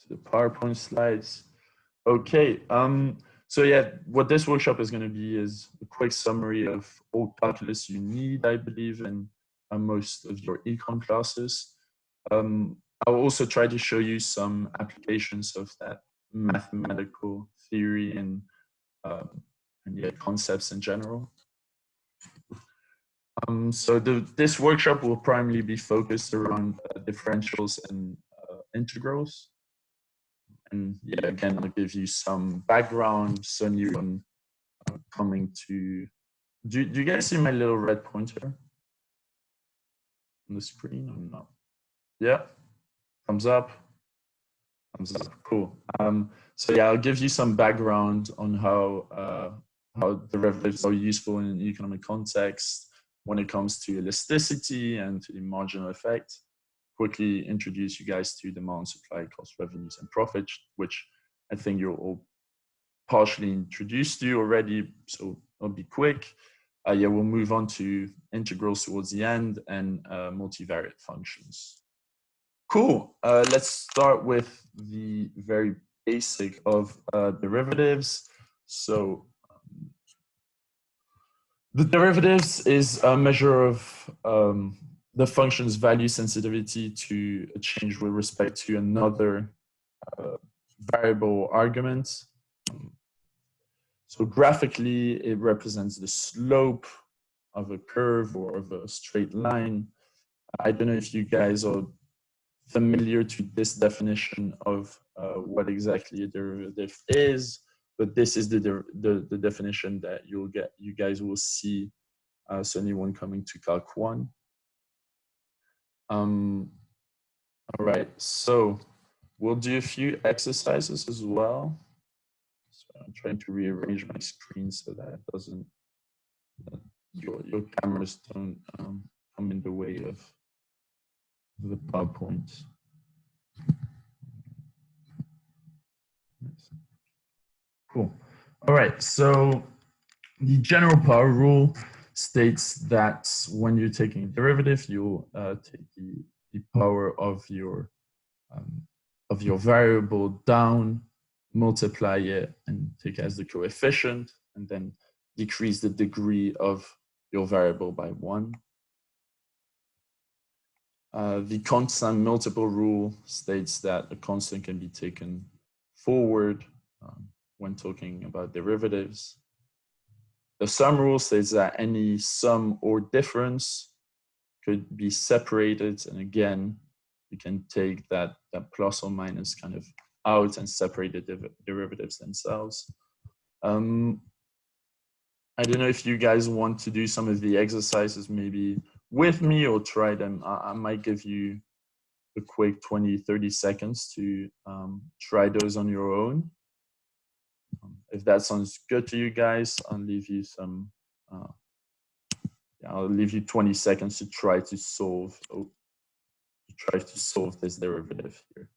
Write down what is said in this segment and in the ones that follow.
to the PowerPoint slides. Okay, so yeah, what this workshop is going to be is a quick summary of all calculus you need, I believe, in most of your econ classes. I'll also try to show you some applications of that mathematical theory and yeah, concepts in general. So this workshop will primarily be focused around differentials and integrals. And yeah, again, I'll give you some background, certainly on coming to, do you guys see my little red pointer on the screen or not? Yeah, thumbs up, cool. So yeah, I'll give you some background on how derivatives are useful in an economic context when it comes to elasticity and to the marginal effect. Quickly introduce you guys to demand, supply, cost, revenues, and profits, which I think you're all partially introduced to already, so I'll be quick. Yeah, we'll move on to integrals towards the end and multivariate functions. Cool. Let's start with the very basic of derivatives. So the derivatives is a measure of the function's value sensitivity to a change with respect to another variable argument. So graphically, it represents the slope of a curve or of a straight line. I don't know if you guys are familiar to this definition of what exactly a derivative is, but this is the definition that you guys will see certainly when coming to Calc 1. All right, so we'll do a few exercises as well. So I'm trying to rearrange my screen so that it doesn't, your cameras don't come in the way of the PowerPoint. Cool. All right, so the general power rule states that when you're taking a derivative, you'll take the power of your variable down, multiply it, and take as the coefficient, and then decrease the degree of your variable by 1. The constant multiple rule states that a constant can be taken forward when talking about derivatives. The sum rule states that any sum or difference could be separated, and again, you can take that plus or minus kind of out and separate the derivatives themselves. I don't know if you guys want to do some of the exercises maybe with me or try them. I might give you a quick 20-30 seconds to try those on your own. If that sounds good to you guys, I'll leave you some. I'll leave you 20 seconds to try to solve. This derivative here.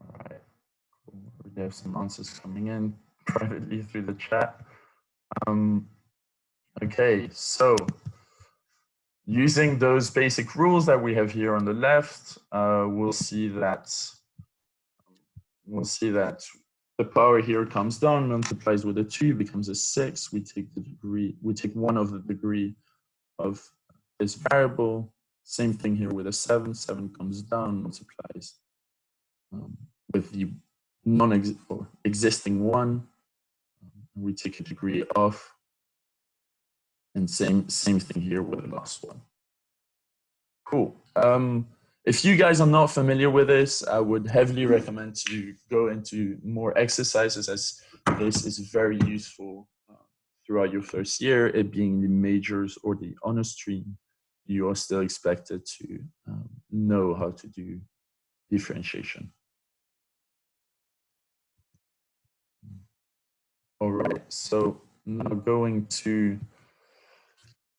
All right, cool. We have some answers coming in privately through the chat. Okay, so using those basic rules that we have here on the left, we'll see that the power here comes down, multiplies with a 2, becomes a 6. We take 1 of the degree of this variable. Same thing here with a 7. 7 comes down, multiplies with the existing 1. We take a degree off. And same thing here with the last one. Cool. If you guys are not familiar with this, I would heavily recommend to go into more exercises, as this is very useful throughout your first year. It being the majors or the honors stream, you are still expected to know how to do differentiation. All right, so now going to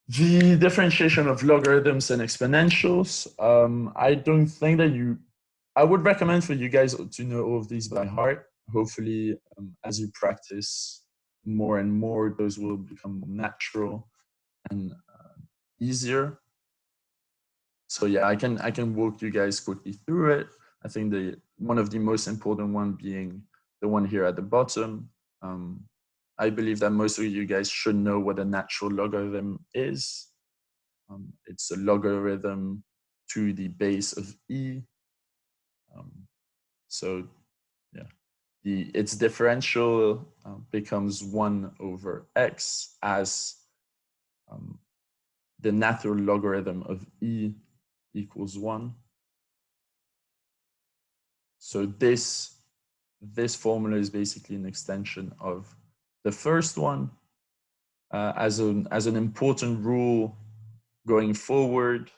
the differentiation of logarithms and exponentials. I don't think that you I would recommend for you guys to know all of these by heart. Hopefully, as you practice more and more, those will become natural and easier. So yeah, I can walk you guys quickly through it. I think one of the most important one being the one here at the bottom. I believe that most of you guys should know what a natural logarithm is. It's a logarithm to the base of e. So yeah, its differential becomes 1 over x as the natural logarithm of e equals 1. So this formula is basically an extension of the first one. As an important rule going forward,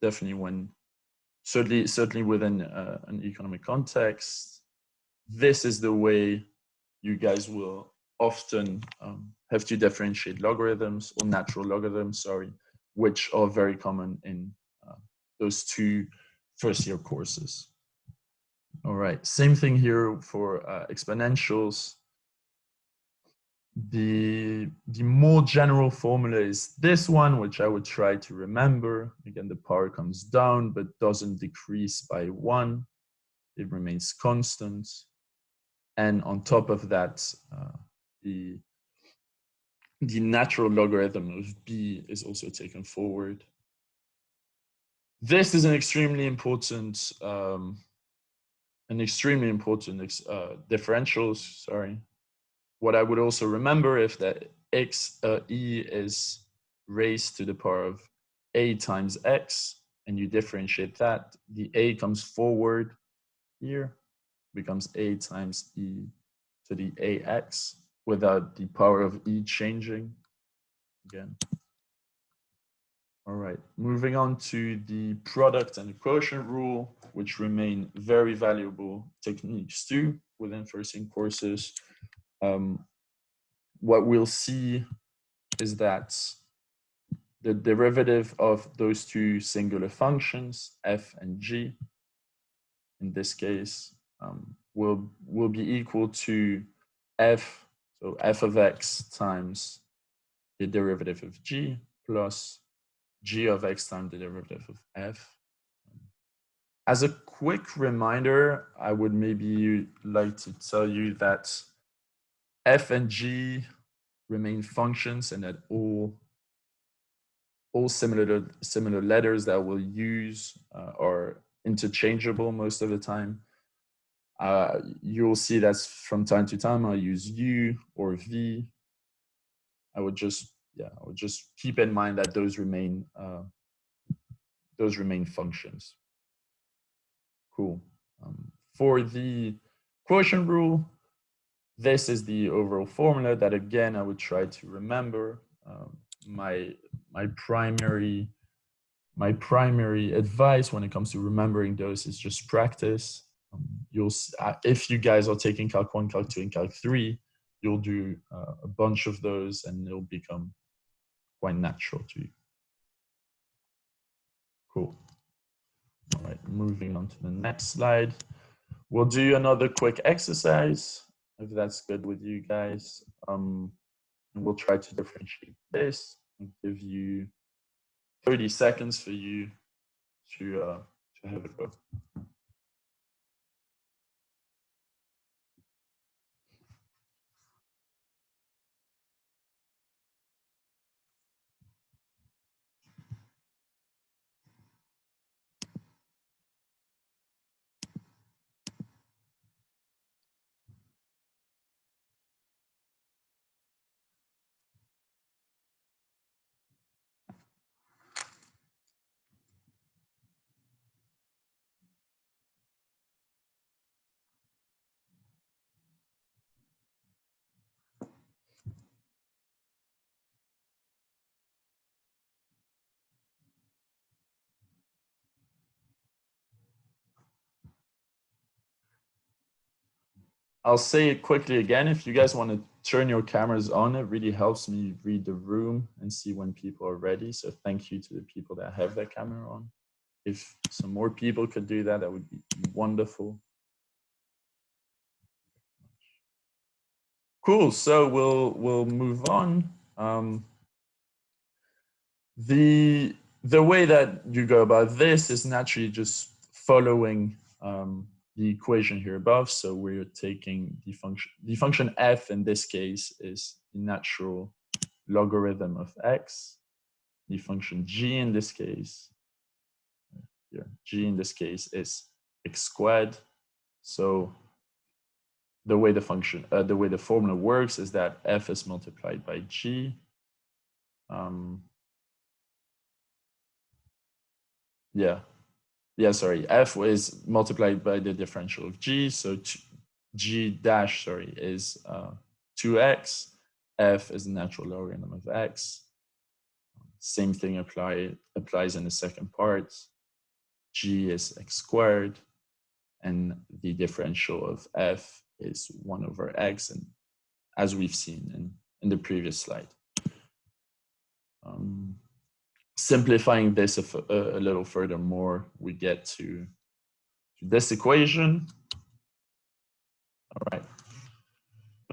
definitely certainly within an economic context, this is the way you guys will often have to differentiate logarithms, or natural logarithms, sorry, which are very common in those 2 first-year courses. All right, same thing here for exponentials. The more general formula is this one, which I would try to remember. Again, the power comes down, but doesn't decrease by 1. It remains constant. And on top of that, the natural logarithm of b is also taken forward. This is an extremely important differentials, sorry. What I would also remember is that e is raised to the power of a times x, and you differentiate that. The a comes forward here, becomes a times e to the ax without the power of e changing again. All right, moving on to the product and the quotient rule, which remain very valuable techniques too within first-year courses. What we'll see is that the derivative of those 2 singular functions, f and g, in this case, will be equal to f, so f of x times the derivative of g plus g of x times the derivative of f. As a quick reminder, I would maybe like to tell you that f and g remain functions, and that all similar letters that we'll use are interchangeable most of the time. You'll see that from time to time I'll use u or v. I would just keep in mind that those remain functions. Cool. For the quotient rule, this is the overall formula that, again, I would try to remember. My primary advice when it comes to remembering those is just practice. If you guys are taking Calc 1, Calc 2, and Calc 3, you'll do a bunch of those, and it'll become quite natural to you. Cool. All right, moving on to the next slide. We'll do another quick exercise, if that's good with you guys. And we'll try to differentiate this and give you 30 seconds for you to have it go. I'll say it quickly again. If you guys want to turn your cameras on, it really helps me read the room and see when people are ready. So thank you to the people that have their camera on. If some more people could do that, that would be wonderful. Cool. So we'll move on. The way that you go about this is naturally just following the equation here above. So we're taking the function f in this case is the natural logarithm of x. The function g in this case, g in this case is x squared. So the way the formula works is that f is multiplied by g. Sorry, f is multiplied by the differential of g, so g dash, sorry, is 2x, f is the natural logarithm of x. Same thing applies in the second part. G is x squared, and the differential of f is 1 over x, and as we've seen in the previous slide. Simplifying this a little further more, we get to this equation. All right.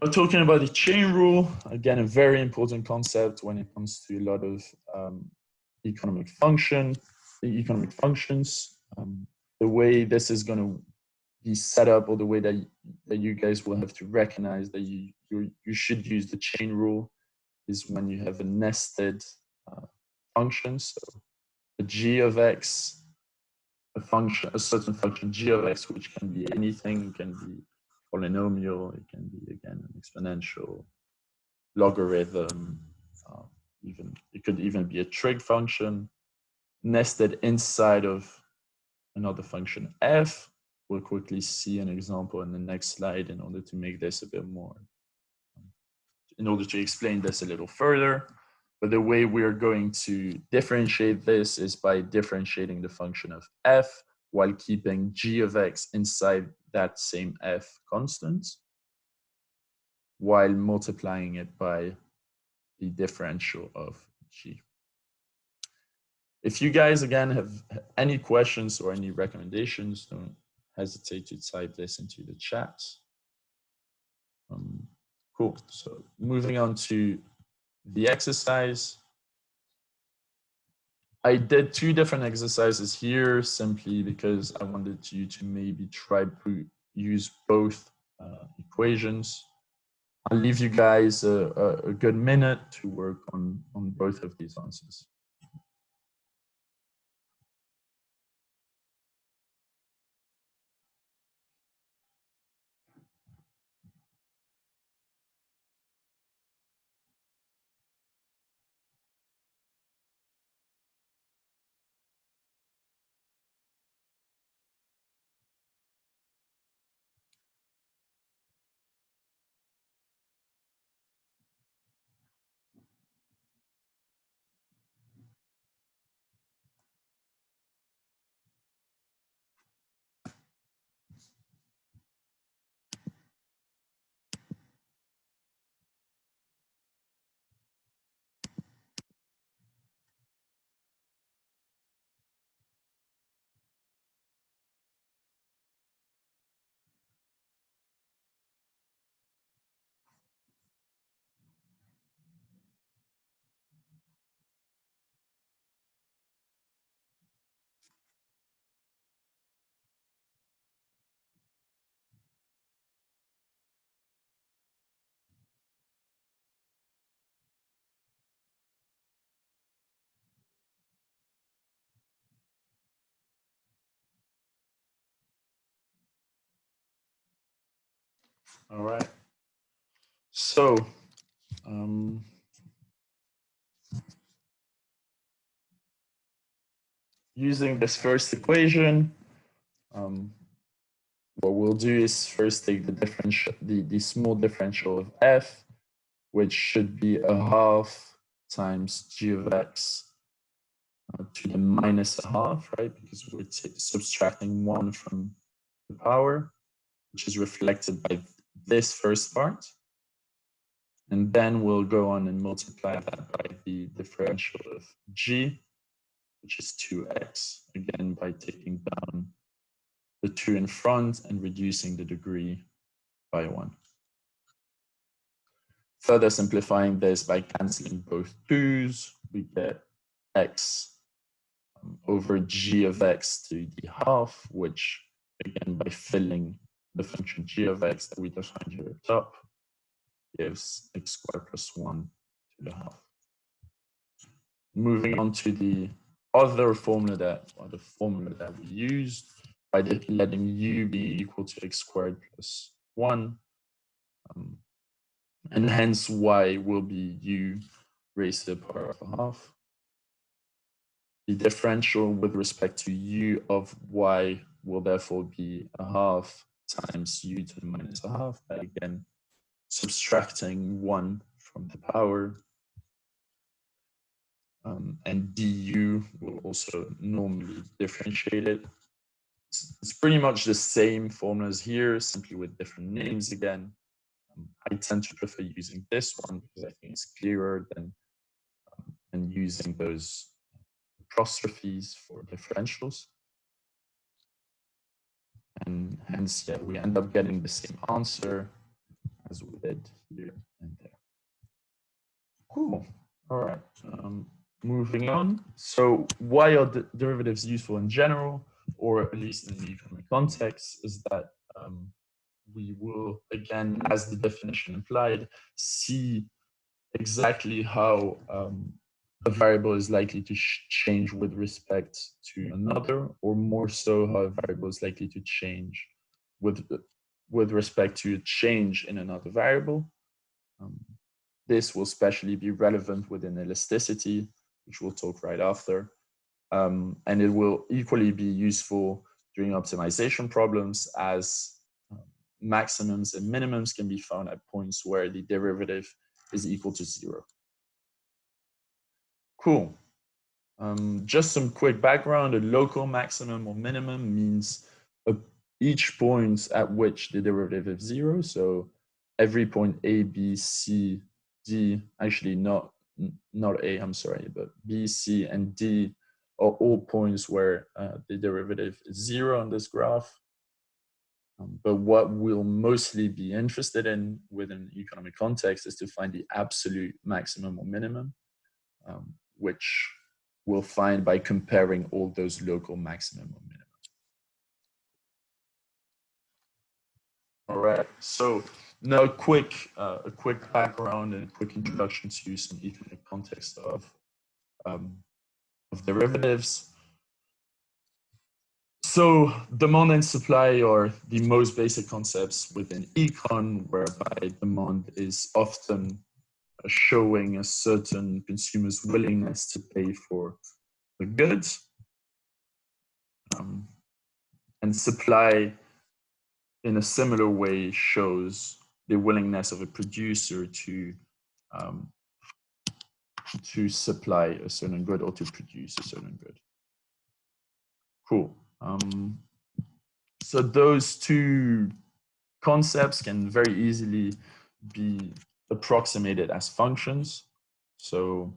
Now, talking about the chain rule, again, a very important concept when it comes to a lot of economic functions. The way this is going to be set up, or the way that you guys will have to recognize that you should use the chain rule, is when you have a nested function. So a g of x, a certain function g of x, which can be anything. It can be polynomial, it can be, again, an exponential, logarithm, it could even be a trig function nested inside of another function f. We'll quickly see an example in the next slide in order to make this a bit more, in order to explain this a little further. But the way we're going to differentiate this is by differentiating the function of f while keeping g of x inside that same f constant, while multiplying it by the differential of g. If you guys, again, have any questions or any recommendations, don't hesitate to type this into the chat. Cool. So moving on to the exercise. I did 2 different exercises here simply because I wanted you to maybe try to use both equations. I'll leave you guys a good minute to work on both of these answers. All right. So, using this first equation, what we'll do is first take the small differential of f, which should be a half times g of x to the minus a half, right? Because we're subtracting 1 from the power, which is reflected by this first part. And then we'll go on and multiply that by the differential of g. which is 2x, again by taking down the 2 in front and reducing the degree by 1. Further simplifying this by cancelling both 2's, we get x over g of x to the half, which again by filling the function g of x that we defined here at the top gives x squared plus 1 to the half. Moving on to the other formula that we used by letting u be equal to x squared plus 1, and hence y will be u raised to the power of a half. The differential with respect to u of y will therefore be a half times u to the minus a half, by again subtracting 1 from the power. And du will also normally differentiate it. It's pretty much the same formulas here, simply with different names again. I tend to prefer using this one because I think it's clearer than using those apostrophes for differentials. And hence, yeah, we end up getting the same answer as we did here and there. Cool. All right. Moving on. So why are the derivatives useful in general, or at least in the economic context, is that we will, again, as the definition implied, see exactly how a variable is likely to change with respect to another, or more so how a variable is likely to change with respect to a change in another variable. This will especially be relevant within elasticity, which we'll talk right after. And it will equally be useful during optimization problems, as maximums and minimums can be found at points where the derivative is equal to 0. Cool. Just some quick background. A local maximum or minimum means each point at which the derivative is 0. So every point A, B, C, D, actually not A, I'm sorry, but B, C, and D are all points where the derivative is 0 on this graph. But what we'll mostly be interested in within economic context is to find the absolute maximum or minimum, which we'll find by comparing all those local maximum or minimum. All right, so now a quick background and a quick introduction to some economic context of derivatives. So demand and supply are the most basic concepts within econ, whereby demand is often showing a certain consumer's willingness to pay for the goods, and supply in a similar way shows the willingness of a producer to supply a certain good or to produce a certain good. Cool. So those two concepts can very easily be approximated as functions. So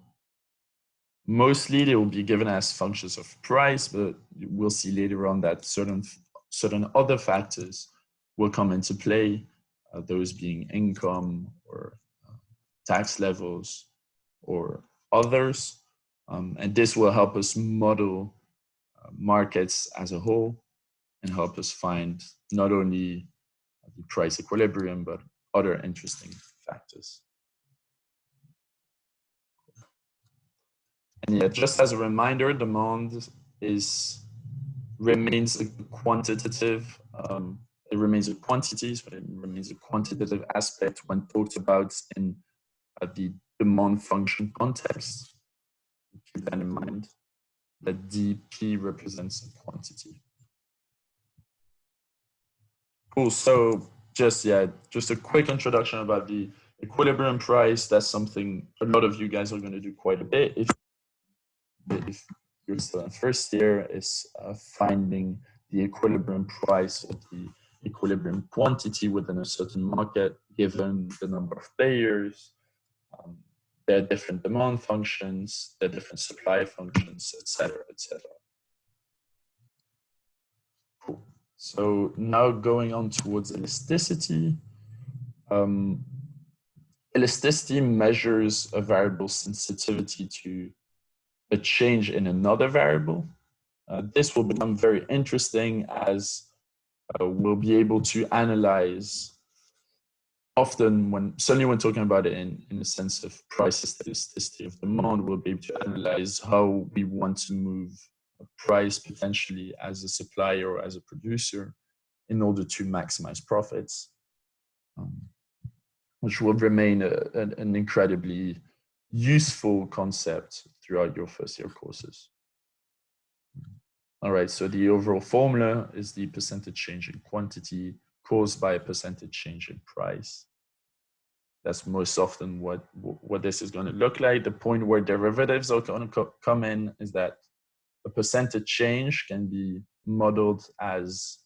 mostly they will be given as functions of price, but we'll see later on that certain other factors will come into play, those being income or tax levels or others. And this will help us model markets as a whole and help us find not only the price equilibrium, but other interesting factors. And yeah, just as a reminder, demand remains a quantitative, it remains a quantity, so it remains a quantitative aspect when talked about in the demand function context. Keep that in mind, that dP represents a quantity. Cool, so just a quick introduction about the equilibrium price. That's something a lot of you guys are going to do quite a bit if you're still in first year, is finding the equilibrium price of the equilibrium quantity within a certain market, given the number of players, there are different demand functions, there are different supply functions, etc., etc. Cool. So now going on towards elasticity. Elasticity measures a variable's sensitivity to a change in another variable. This will become very interesting as we'll be able to analyze often certainly when talking about it in the sense of price elasticity of demand, we'll be able to analyze how we want to move a price potentially as a supplier or as a producer in order to maximize profits, which will remain an incredibly useful concept throughout your first year courses. All right, so the overall formula is the percentage change in quantity caused by a percentage change in price. That's most often what this is going to look like. The point where derivatives are going to come in is that a percentage change can be modeled as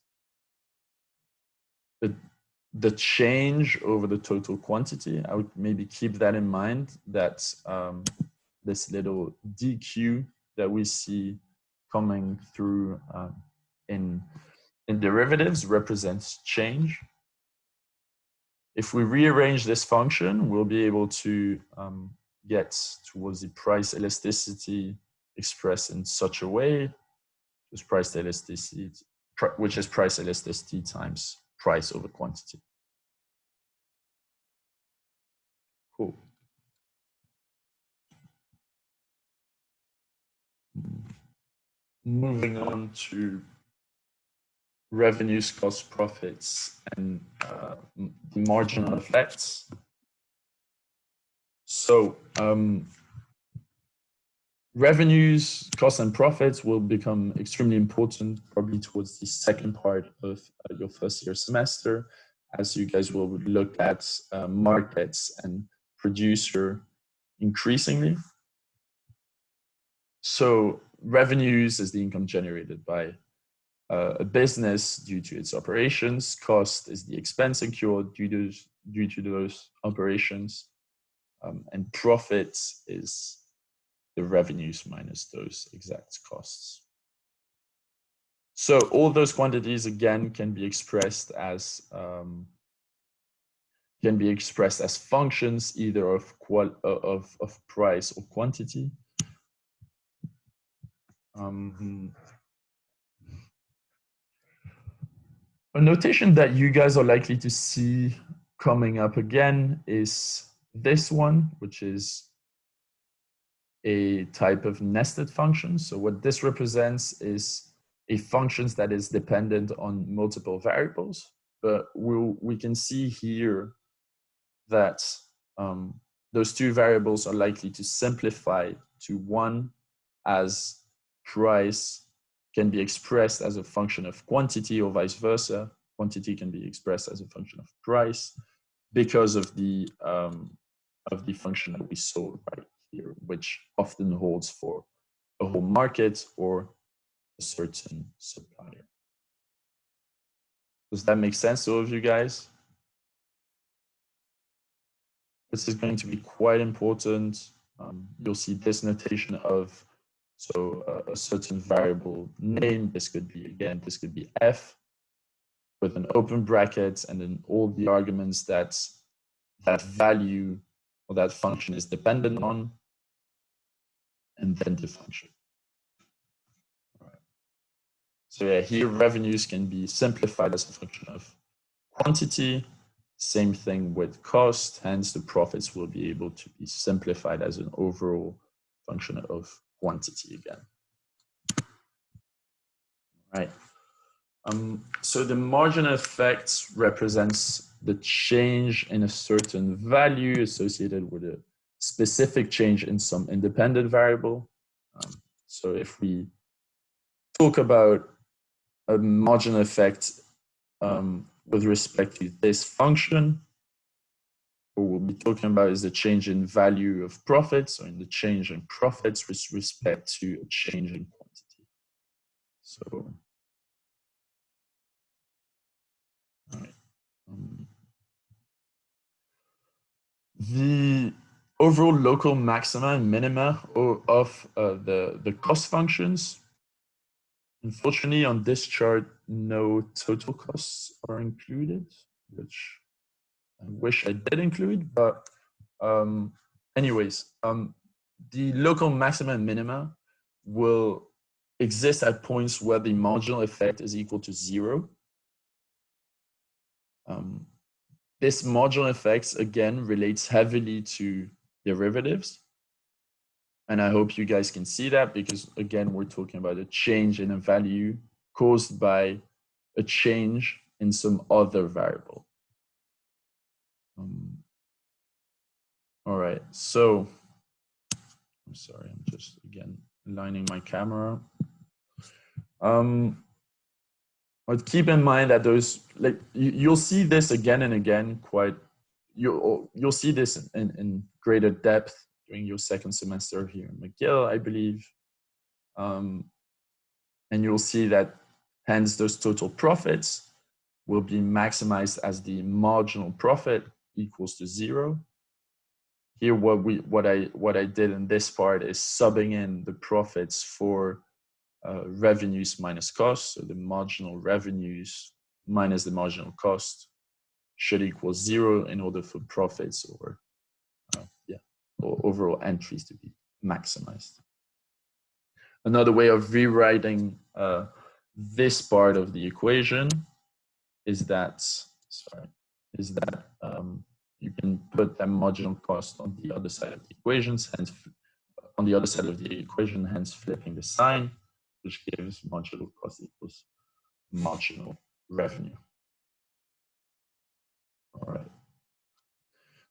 the change over the total quantity. I would maybe keep that in mind, that this little dq that we see coming through in derivatives represents change. If we rearrange this function, we'll be able to get towards the price elasticity expressed in such a way, which is price elasticity times price over quantity. Cool. Moving on to revenues, costs, profits, and the marginal effects. So revenues, costs, and profits will become extremely important probably towards the second part of your first year semester, as you guys will look at markets and producer increasingly. So revenues is the income generated by a business due to its operations. Cost is the expense incurred due to those operations. And profit is the revenues minus those exact costs. So all those quantities again can be expressed as functions either of price or quantity. A notation that you guys are likely to see coming up again is this one, which is a type of nested function. So what this represents is a function that is dependent on multiple variables, but we can see here that those two variables are likely to simplify to one, as price can be expressed as a function of quantity or vice versa. Quantity can be expressed as a function of price because of the function that we saw right here, which often holds for a whole market or a certain supplier. Does that make sense to all of you guys? This is going to be quite important. You'll see this notation of a certain variable name. This could be, again, this could be f with an open bracket and then all the arguments that value or that function is dependent on, and then the function. All right. So yeah, here revenues can be simplified as a function of quantity. Same thing with cost, hence the profits will be able to be simplified as an overall function of quantity again. Right. So the marginal effect represents the change in a certain value associated with a specific change in some independent variable. So if we talk about a marginal effect with respect to this function, what we'll be talking about is the change in value of profits, or in the change in profits with respect to a change in quantity. So, all right. overall local maxima and minima of the cost functions. Unfortunately, on this chart, no total costs are included, which I wish I did include, but anyways, the local maxima and minima will exist at points where the marginal effect is equal to 0. This marginal effects, again, relates heavily to derivatives. And I hope you guys can see that because, again, we're talking about a change in a value caused by a change in some other variable. All right, so I'm sorry, I'm just, again, aligning my camera. But keep in mind that those, like, you'll see this again and again quite, you'll see this in greater depth during your second semester here in McGill, I believe. And you'll see that hence those total profits will be maximized as the marginal profit equals to 0. Here, what I did in this part is subbing in the profits for revenues minus costs. So the marginal revenues minus the marginal cost should equal 0 in order for profits or overall entries to be maximized. Another way of rewriting this part of the equation is that, you can put that marginal cost on the other side of the equations, hence on the other side of the equation, hence flipping the sign, which gives marginal cost equals marginal revenue. All right.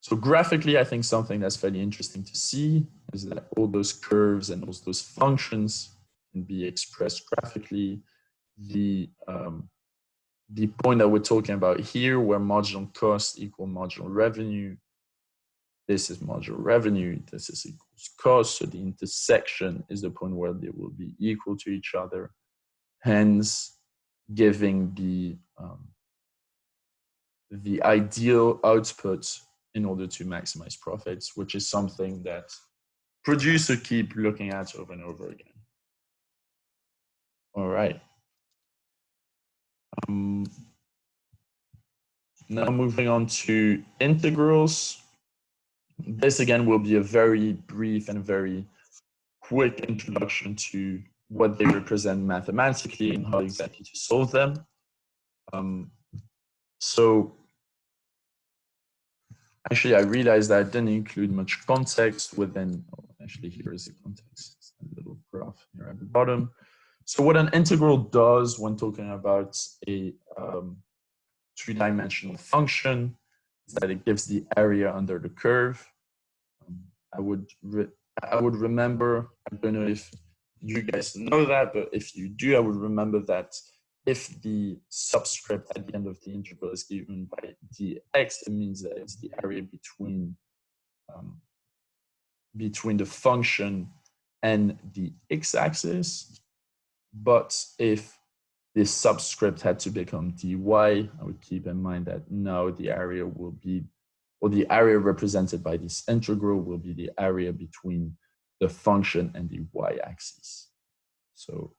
So graphically, I think something that's fairly interesting to see is that all those curves and all those functions can be expressed graphically. The point that we're talking about here, where marginal cost equal marginal revenue, this is marginal revenue, this is equals cost. So the intersection is the point where they will be equal to each other, hence giving the ideal output in order to maximize profits, which is something that producers keep looking at over and over again. All right. Now moving on to integrals. This again will be a very brief and very quick introduction to what they represent mathematically and how exactly to solve them. So actually, I realized that I didn't include much context within, actually here is the context, it's a little graph here at the bottom. So what an integral does when talking about a three-dimensional function is that it gives the area under the curve. I would remember, I don't know if you guys know that, but if you do, I would remember that if the subscript at the end of the integral is given by dx, it means that it's the area between the function and the x-axis. But if this subscript had to become dy, I would keep in mind that now the area will be, or the area represented by this integral will be the area between the function and the y-axis. So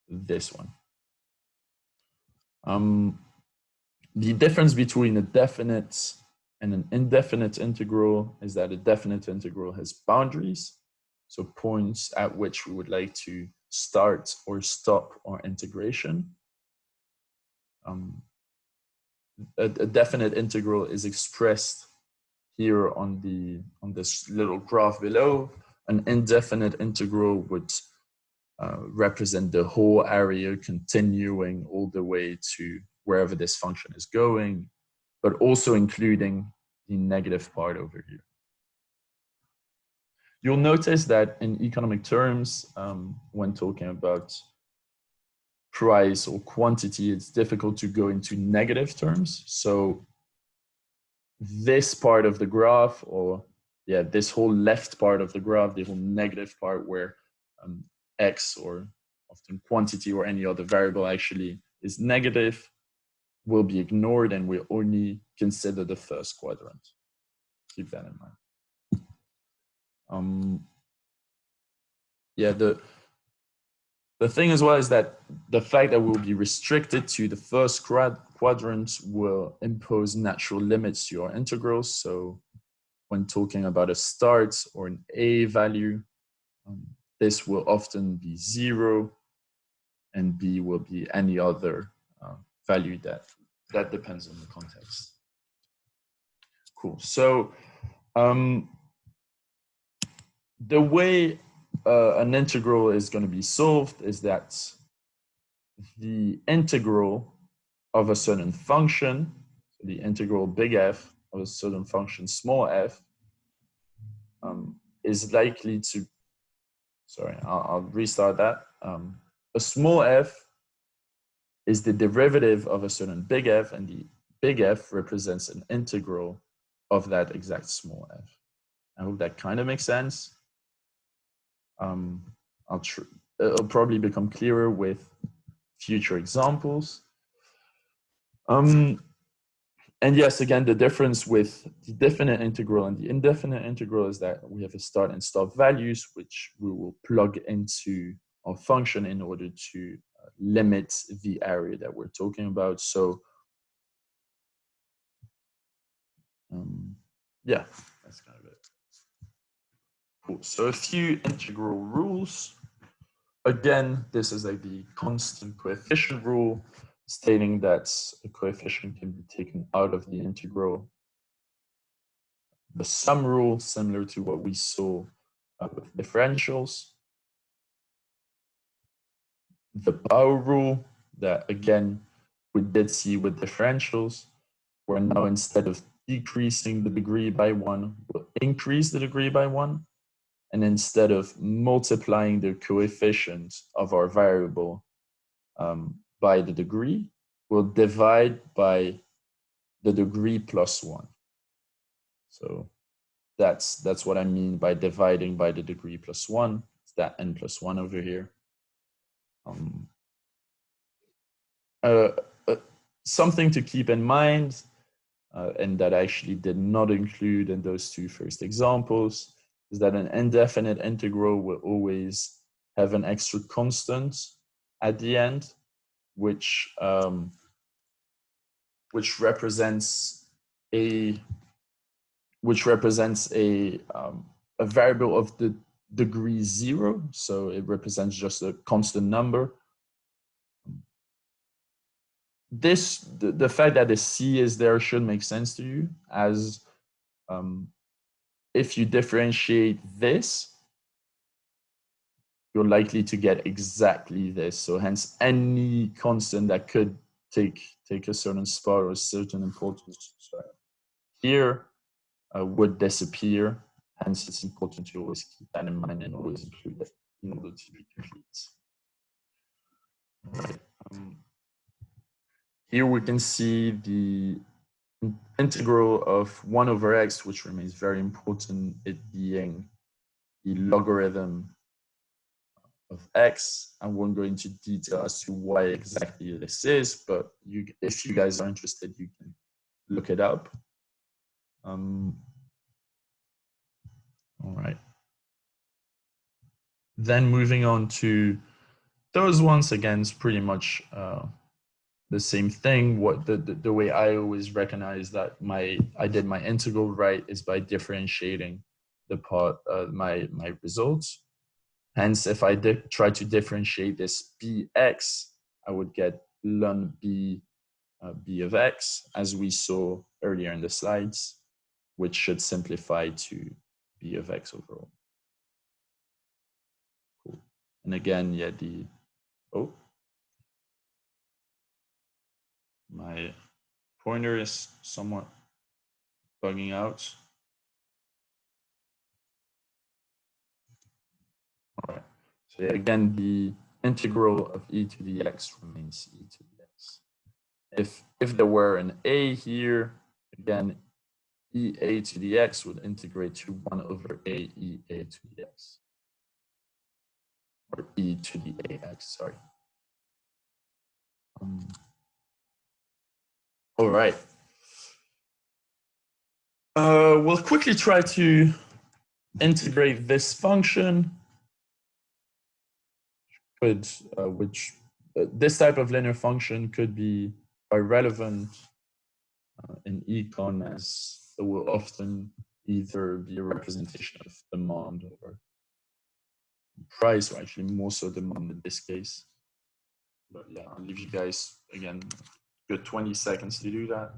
this one. The difference between a definite and an indefinite integral is that a definite integral has boundaries, so points at which we would like to start or stop our integration. A definite integral is expressed here on this little graph below. An indefinite integral would represent the whole area continuing all the way to wherever this function is going, but also including the negative part over here. You'll notice that in economic terms, when talking about price or quantity, it's difficult to go into negative terms. So this part of the graph, or this whole left part of the graph, the whole negative part where x, or often quantity or any other variable actually is negative, will be ignored, and we'll only consider the first quadrant. Keep that in mind. Yeah, the thing as well is that the fact that we'll be restricted to the first quadrant will impose natural limits to your integrals. So when talking about a start or an a value, this will often be 0, and b will be any other value that depends on the context. Cool. So the way an integral is going to be solved is that the integral of a certain function, so the integral big F of a certain function small f, is likely to, sorry, I'll restart that. A small f is the derivative of a certain big F, and the big F represents an integral of that exact small f. I hope that kind of makes sense. It'll probably become clearer with future examples. And yes, again, the difference with the definite integral and the indefinite integral is that we have a start and stop values, which we will plug into our function in order to limit the area that we're talking about. So yeah, that's kind of it. Cool. So a few integral rules. Again, this is like the constant coefficient rule, stating that a coefficient can be taken out of the integral. The sum rule, similar to what we saw with differentials. The power rule, that again, we did see with differentials, where now instead of decreasing the degree by 1, we'll increase the degree by 1. And instead of multiplying the coefficient of our variable by the degree, we'll divide by the degree plus 1. So that's what I mean by dividing by the degree plus 1. It's that n plus 1 over here. Something to keep in mind, and that I actually did not include in those two first examples, is that an indefinite integral will always have an extra constant at the end, which represents a variable of the degree 0. So it represents just a constant number. The fact that the c is there should make sense to you, as if you differentiate this, you're likely to get exactly this. So hence any constant that could take a certain spot or a certain importance here would disappear. Hence it's important to always keep that in mind and always include it in order to be complete. All right. Here we can see the integral of 1 over x, which remains very important, it being the logarithm of x. I won't go into detail as to why exactly this is, but if you guys are interested, you can look it up. All right. Then moving on to those ones, again, is pretty much the same thing. What the way I always recognize that I did my integral right is by differentiating the part my results. Hence, if I try to differentiate this bx, I would get ln b b of x, as we saw earlier in the slides, which should simplify to b of x overall. Cool. And again, yeah, my pointer is somewhat bugging out. All right. So yeah, again, the integral of e to the x remains e to the x. If there were an a here, again, ea to the x would integrate to 1 over a ea to the x. Or e to the ax, sorry. All right. We'll quickly try to integrate this function, this type of linear function could be quite relevant in econ, as it will often either be a representation of demand or price, or actually more so demand in this case. But yeah, I'll leave you guys, again, good 20 seconds to do that.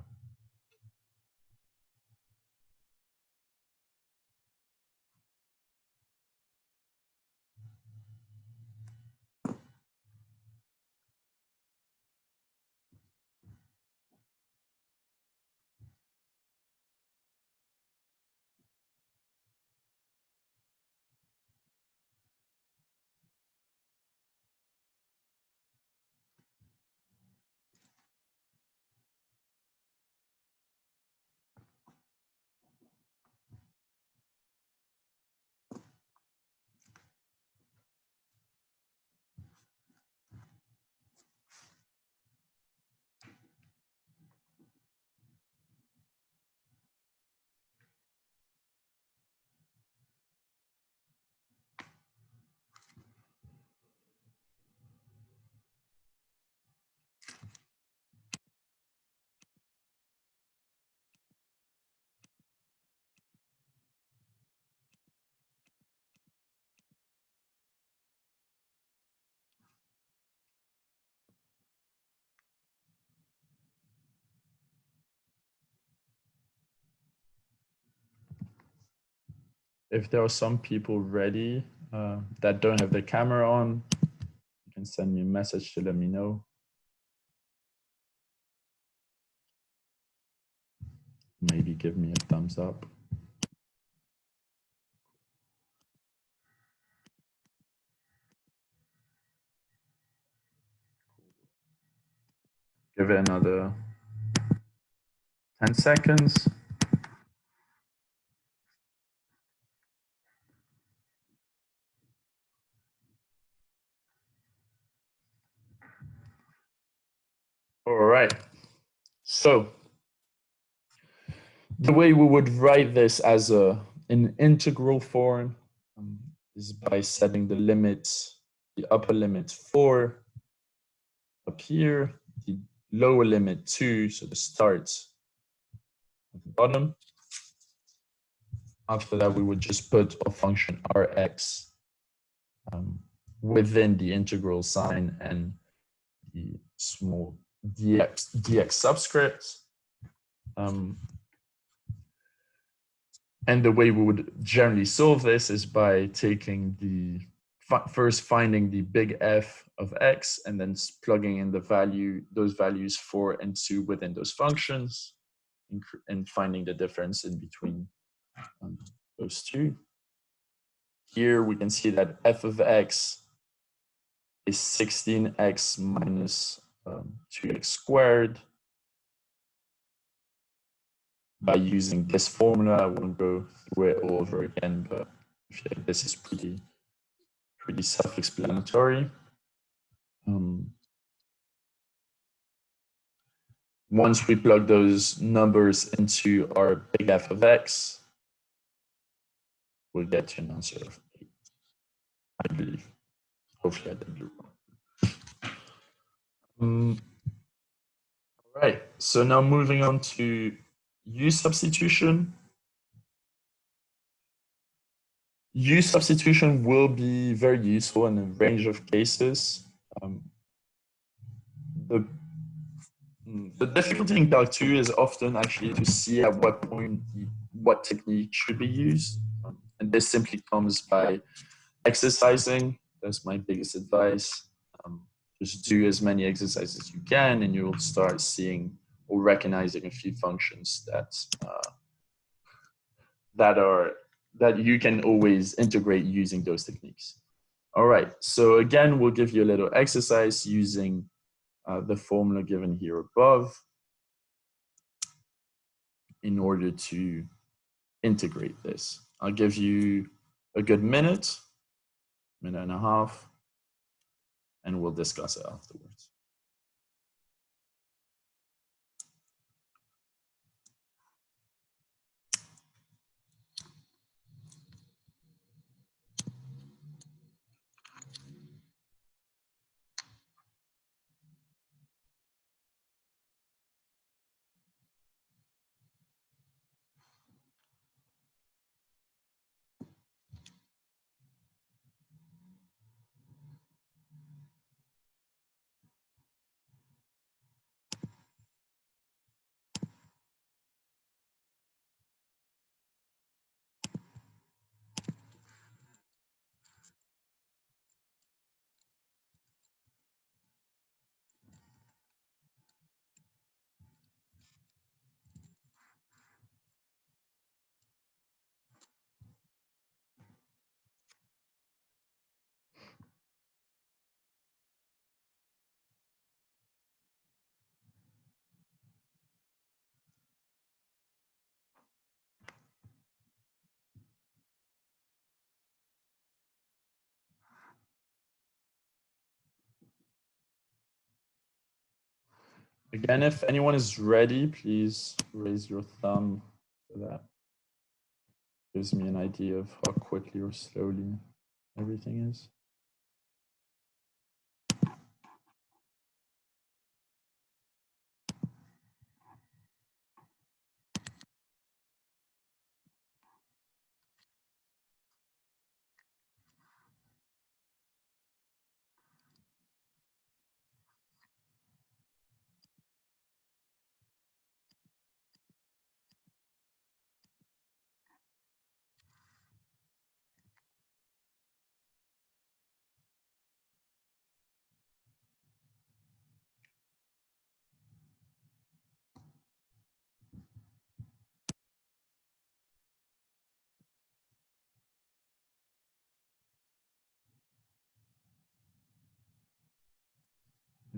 If there are some people ready that don't have the camera on, you can send me a message to let me know. Maybe give me a thumbs up. Give it another 10 seconds. All right. So the way we would write this as an integral form is by setting the limits, the upper limit 4 up here, the lower limit 2, so the start at the bottom. After that, we would just put a function Rx within the integral sign and the small dx subscript. And the way we would generally solve this is by taking the first finding the big F of x and then plugging in those values 4 and 2 within those functions and finding the difference in between those two. Here we can see that F of x is 16x minus 2x squared. By using this formula, I won't go through it all over again, but I feel like this is pretty self-explanatory. Once we plug those numbers into our big F of x, we'll get to an answer of 8, I believe. Hopefully I didn't do wrong. All right, so now moving on to U substitution. U substitution will be very useful in a range of cases. The difficulty in Calc 2 is often actually to see at what point what technique should be used. And this simply comes by exercising. That's my biggest advice. Just do as many exercises as you can, and you'll start seeing or recognizing a few functions that you can always integrate using those techniques. All right, so again, we'll give you a little exercise using the formula given here above in order to integrate this. I'll give you a good minute and a half, and we'll discuss it afterwards. Again, if anyone is ready, please raise your thumb for that. Gives me an idea of how quickly or slowly everything is.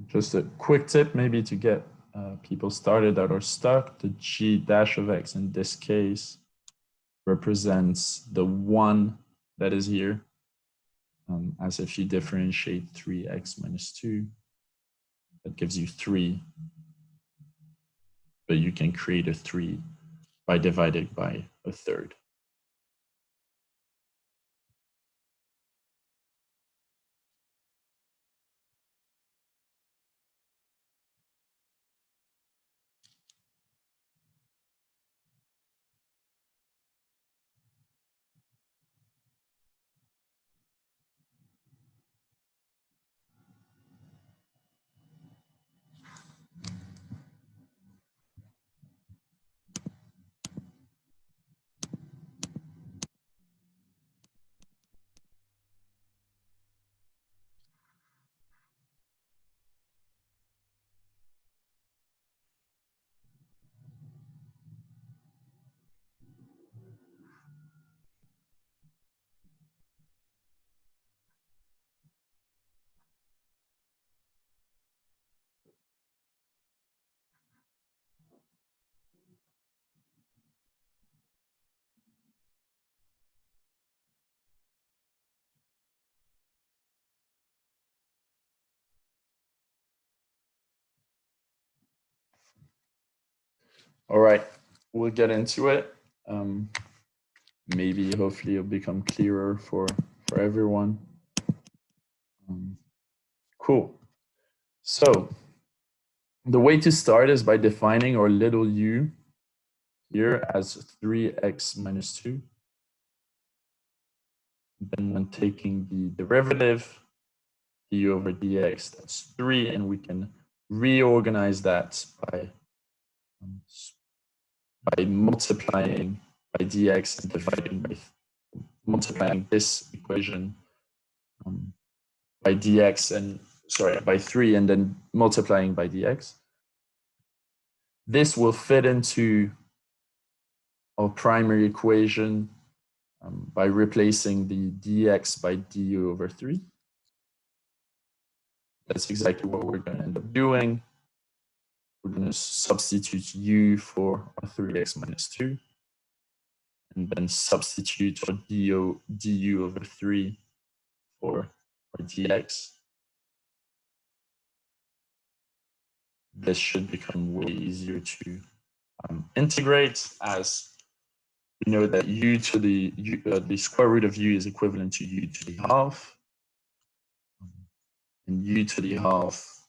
Just a quick tip maybe to get people started that are stuck. The g dash of x in this case represents the 1 that is here, as if you differentiate 3x minus 2. That gives you 3, but you can create a 3 by dividing by a third. All right, we'll get into it. Maybe, hopefully, it'll become clearer for everyone. Cool. So the way to start is by defining our little u here as 3x minus 2. Then when taking the derivative, du over dx, that's 3, and we can reorganize that by multiplying by dx and dividing by multiplying this equation by dx and by 3 and then multiplying by dx. This will fit into our primary equation by replacing the dx by du over 3. That's exactly what we're going to end up doing. We're going to substitute u for our 3x minus 2, and then substitute our du over 3 for our dx. This should become way easier to integrate, as we know that u to the square root of u is equivalent to u to the half. And u to the half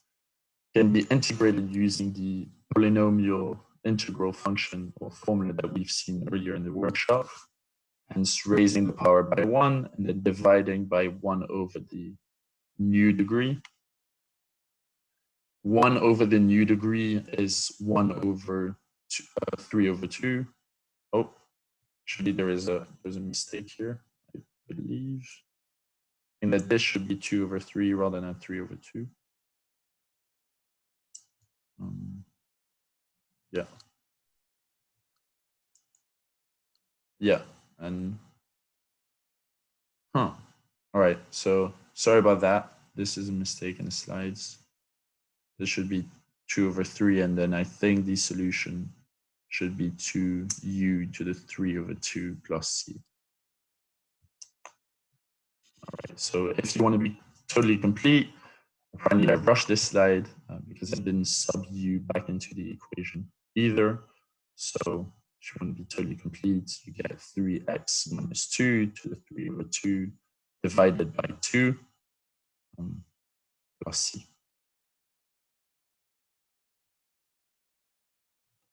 can be integrated using the polynomial integral function or formula that we've seen earlier in the workshop, hence raising the power by 1 and then dividing by 1 over the new degree. 1 over the new degree is 1 over 3 over 2. Oh, actually there's a mistake here, I believe. And that this should be 2 over 3 rather than 3 over 2. Yeah. Yeah, and all right, so sorry about that. This is a mistake in the slides. This should be 2 over 3, and then I think the solution should be 2u to the 3 over 2 plus c. All right, so if you want to be totally complete, apparently I rushed this slide because I didn't sub u back into the equation either. So if you want to be totally complete, you get 3x minus 2 to the 3 over 2 divided by 2 plus c.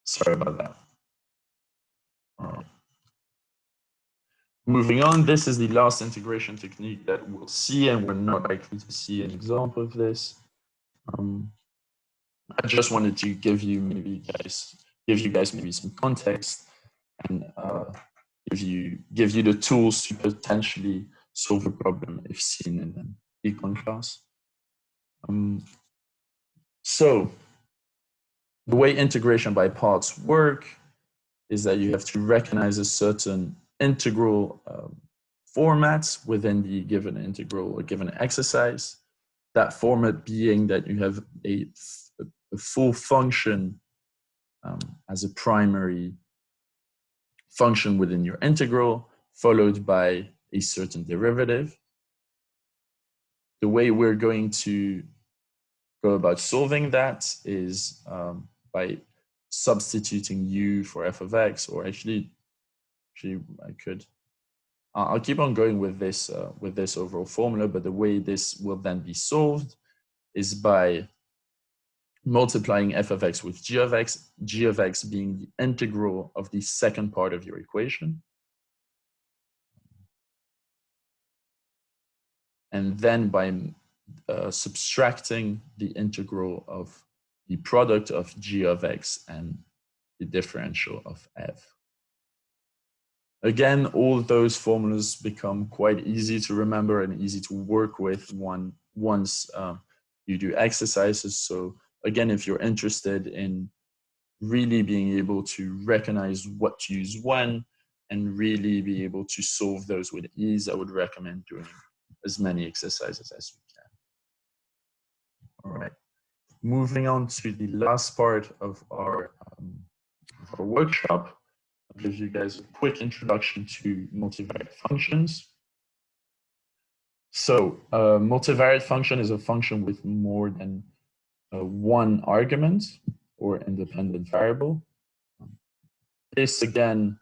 Sorry about that. All right. Moving on, this is the last integration technique that we'll see, and we're not likely to see an example of this. I just wanted to give you guys maybe some context and give you the tools to potentially solve a problem if seen in an econ class. So the way integration by parts work is that you have to recognize a certain integral formats within the given integral or given exercise. That format being that you have a full function as a primary function within your integral, followed by a certain derivative. The way we're going to go about solving that is by substituting u for f of x, or actually I could. I'll keep on going with this overall formula, but the way this will then be solved is by multiplying f of x with g of x being the integral of the second part of your equation. And then by subtracting the integral of the product of g of x and the differential of f. Again, all those formulas become quite easy to remember and easy to work with once you do exercises. So again, if you're interested in really being able to recognize what to use when and really be able to solve those with ease, I would recommend doing as many exercises as you can. All right. Moving on to the last part of our workshop, I'll give you guys a quick introduction to multivariate functions. So multivariate function is a function with more than one argument or independent variable. This again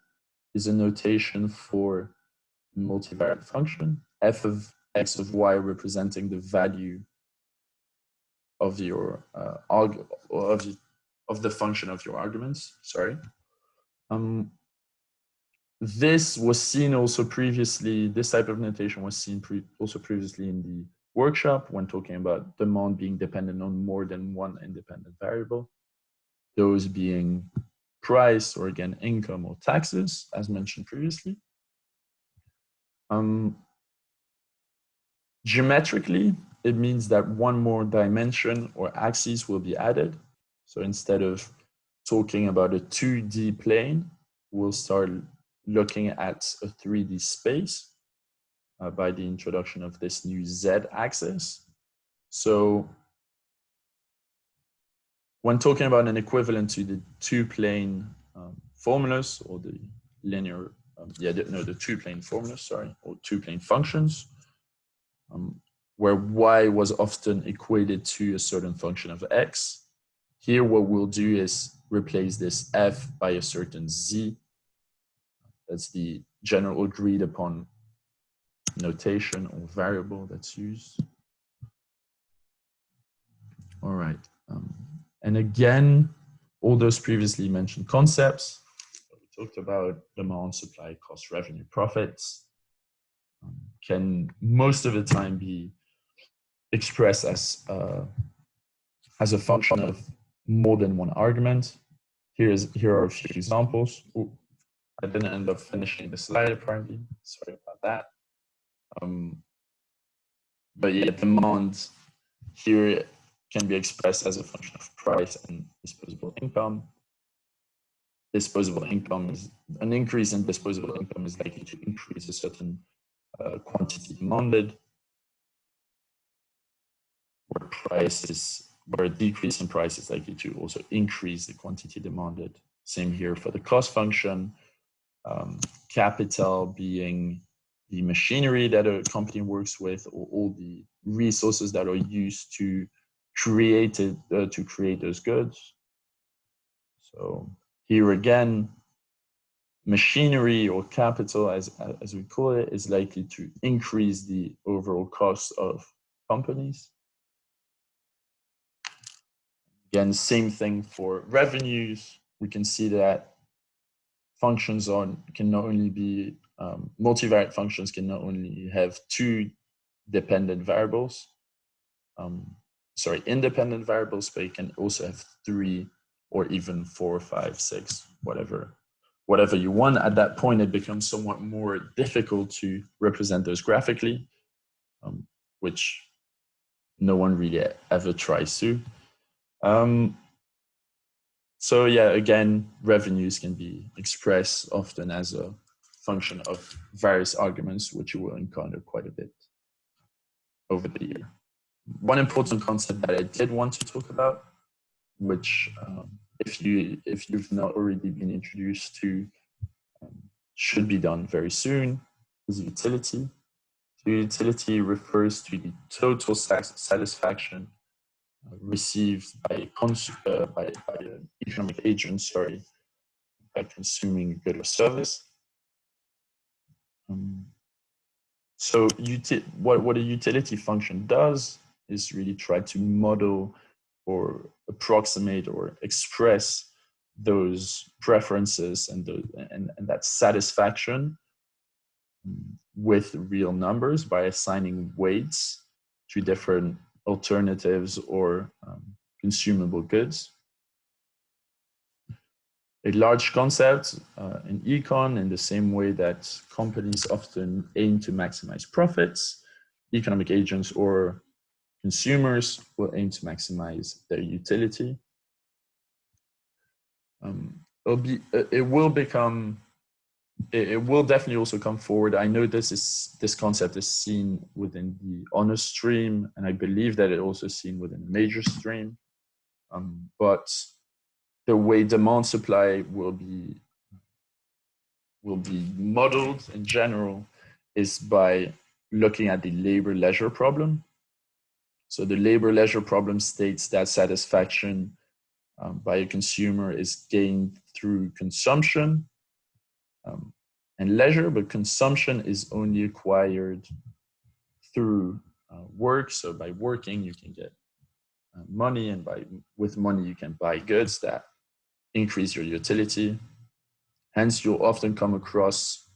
is a notation for multivariate function, f of x of y representing the value of your of the function of your arguments. Sorry. This was seen also previously. This type of notation was seen also previously in the workshop when talking about demand being dependent on more than one independent variable. Those being price, or again income or taxes, as mentioned previously. Geometrically, it means that one more dimension or axis will be added. So instead of talking about a 2D plane, we'll start looking at a 3D space by the introduction of this new z-axis. So when talking about an equivalent to the two-plane formulas, or the linear, the two-plane formulas, sorry, or two-plane functions, where y was often equated to a certain function of x. Here, what we'll do is replace this f by a certain z. That's the general agreed upon notation or variable that's used. All right. And again, all those previously mentioned concepts that we talked about, demand, supply, cost, revenue, profits, can most of the time be expressed as a function of more than one argument. Here are a few examples. Ooh, I didn't end up finishing the slide apparently. Sorry about that. But yeah, demand here can be expressed as a function of price and disposable income. Disposable income is an increase in disposable income is likely to increase a certain quantity demanded, where a decrease in price is likely to also increase the quantity demanded. Same here for the cost function. Capital being the machinery that a company works with, or all the resources that are used to created to create those goods. So here again, machinery or capital, as we call it, is likely to increase the overall cost of companies. Again, same thing for revenues. We can see that functions can not only be multivariate functions can not only have two dependent variables, independent variables, but you can also have three or even 4, 5, 6, whatever you want. At that point, it becomes somewhat more difficult to represent those graphically, which no one really ever tries to. So yeah, again, revenues can be expressed often as a function of various arguments, which you will encounter quite a bit over the year. One important concept that I did want to talk about, which if you've not already been introduced to, should be done very soon, is utility. So utility refers to the total satisfaction received by an economic agent, by consuming a good or service. So what a utility function does is really try to model or approximate or express those preferences and that satisfaction with real numbers by assigning weights to different alternatives or consumable goods. A large concept in econ, in the same way that companies often aim to maximize profits, economic agents or consumers will aim to maximize their utility. It will definitely also come forward. I know this concept is seen within the honors stream, and I believe that it also is seen within the major stream. But the way demand supply will be modeled in general is by looking at the labor leisure problem. So the labor leisure problem states that satisfaction by a consumer is gained through consumption and leisure, but consumption is only acquired through work. So by working, you can get money, and with money, you can buy goods that increase your utility. Hence, you'll often come across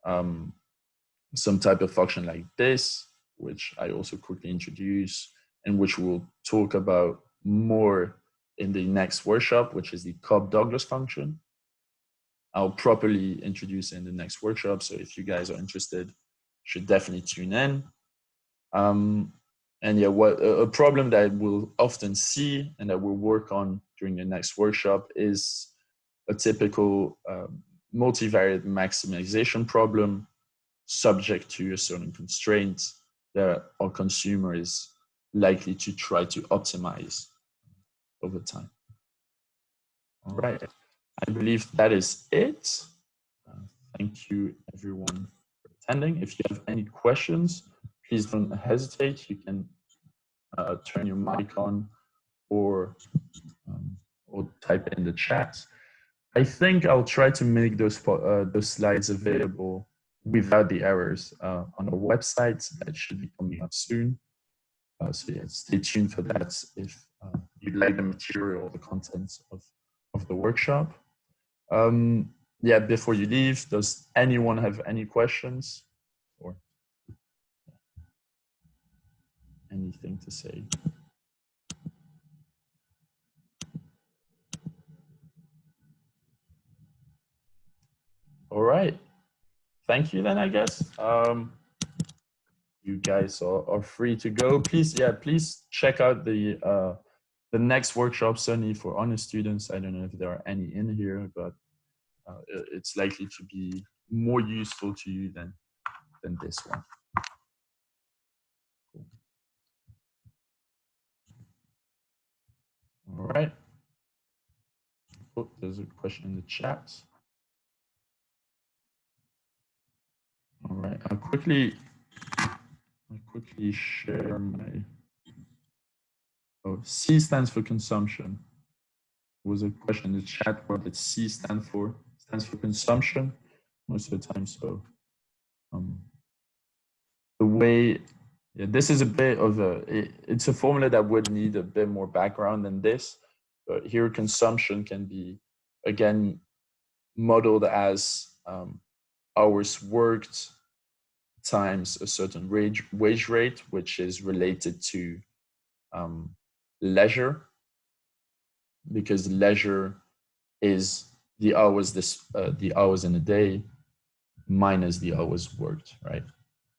some type of function like this, which I also quickly introduce, and which we'll talk about more in the next workshop, which is the Cobb-Douglas function. I'll properly introduce it in the next workshop, so if you guys are interested, you should definitely tune in. And yeah, a problem that we'll often see and that we'll work on during the next workshop is a typical multivariate maximization problem subject to a certain constraint that our consumer is likely to try to optimize over time. All right, I believe that is it. Thank you everyone for attending. If you have any questions, please don't hesitate. You can turn your mic on or type it in the chat. I think I'll try to make those slides available without the errors on our website. That should be coming up soon. So yeah, stay tuned for that if you'd like the material or the contents of the workshop. Yeah, before you leave, does anyone have any questions or anything to say? All right. Thank you then, I guess. You guys are free to go. Please check out the next workshop, certainly for honors students. I don't know if there are any in here, but it's likely to be more useful to you than this one. Cool. All right. Oh, there's a question in the chat. All right, I'll quickly share my Oh, C stands for consumption. There was a question in the chat, what did C stand for? It stands for consumption most of the time. So the way, yeah, this is a bit of it's a formula that would need a bit more background than this. But here consumption can be, again, modeled as hours worked times a certain wage rate, which is related to leisure, because leisure is the hours the hours in a day minus the hours worked, right?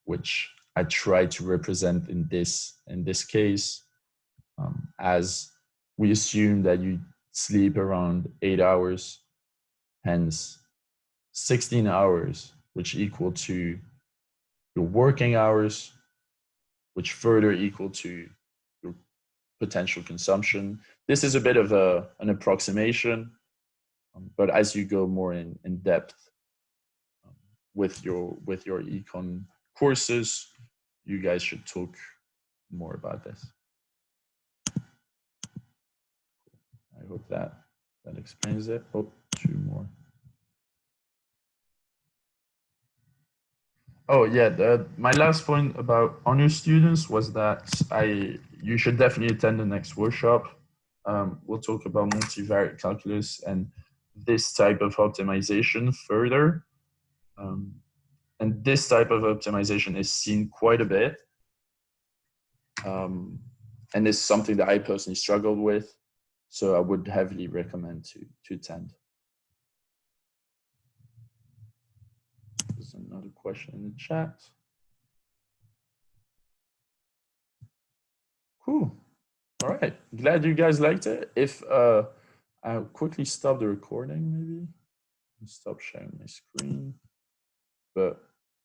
Which I try to represent in this case as we assume that you sleep around 8 hours, hence 16 hours, which equal to your working hours, which further equal to your potential consumption. This is a bit of an approximation, but as you go more in depth with your econ courses, you guys should talk more about this. I hope that explains it. Oh, 2 more. Oh yeah, my last point about honor students was that you should definitely attend the next workshop. We'll talk about multivariate calculus and this type of optimization further. And this type of optimization is seen quite a bit. And is something that I personally struggled with. So I would heavily recommend to attend. There's another question in the chat. Cool. All right. Glad you guys liked it. If I'll quickly stop the recording, maybe. Stop sharing my screen. But